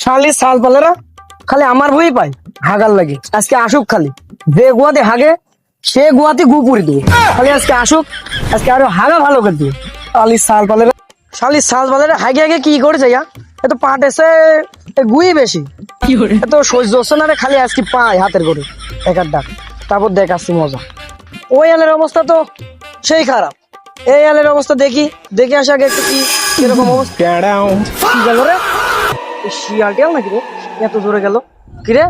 শালি সাল পালেরা খালি আমার বই পাই হাগার লাগে। আজকে আসুক, খালি যে গুয়াতে হাগে সে গুয়াতে গু পুরি দেবে। খালি আজকে আসুক, আজকে আরো হাগা ভালো করে দিবে। শালি সাল পালেরা হাগে হাগে কি করে যাইয়া এত পাট এসে গুই বেশি এত সহ্য হচ্ছে না রে। খালি আজকে পাই হাতের করে একার ডাক, তারপর দেখ আসছি মজা। ওই আলের অবস্থা তো সেই খারাপ, এই আলের অবস্থা দেখি দেখে আসে আগে একটু কি কিরকম অবস্থা। কি গেল রে, শিয়ালটিয়াল নাকি রে এত জোরে গেল? কি রে,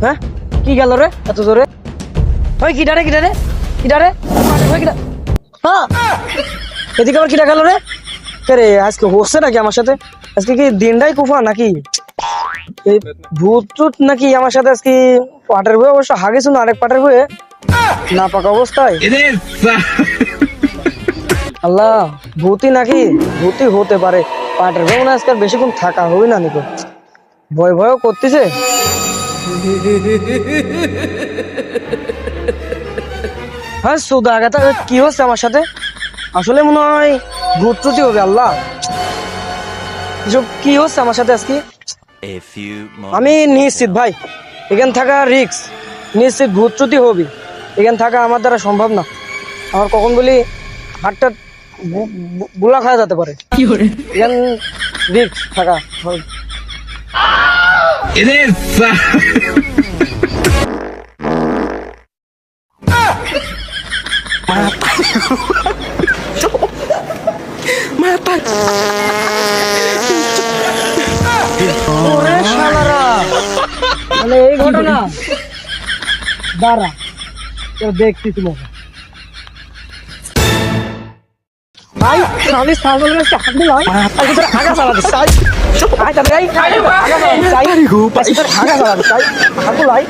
হ্যাঁ কি গেল রে এত জোরে? ওই কিডারে কিডারে কিডারে হ্যাঁ এদিকে আবার কিডা গেল রে? কে রে আজকে হচ্ছে নাকি আমার সাথে? আজকে কি দিনটাই কুফা নাকি? এই ভূত টুত নাকি আমার সাথে? আজকে পাটের বয়ে অবশ্য হাগেছিল না, আরেক পাটের বয়ে না পাকা অবস্থায়। আল্লাহ, ভূতি নাকি? ভূতি হতে পারে। পাটের বয়ে মনে হয় আজকে আর বেশিক্ষণ থাকা হবে না নিকো, ভয় ভয়ও করতেছে। হ্যাঁ সুদা আগাতা কি হচ্ছে আমার সাথে? আসলে মনে হয় ভূত টুতি হবে। আল্লাহ, এসব কি হচ্ছে আমার সাথে আজকে? আমি নিশ্চিত ভাই এখান থাকা রিক্স, নিশ্চিত ভূত টুতি হবে। এখান থাকা আমার দ্বারা সম্ভব না। আমার কখন বলি হাতটা বুলা খাওয়া যেতে পারে। এখান রিক্স থাকা। ওরে শালারা, মানে এই ঘটনা দাঁড়া দেখছি তোমাকে ভাই। আমি সাগর হাত দিলাম আগা চালাতে চাই, আগা চালাতে চাই, আগা চালাতে চাই।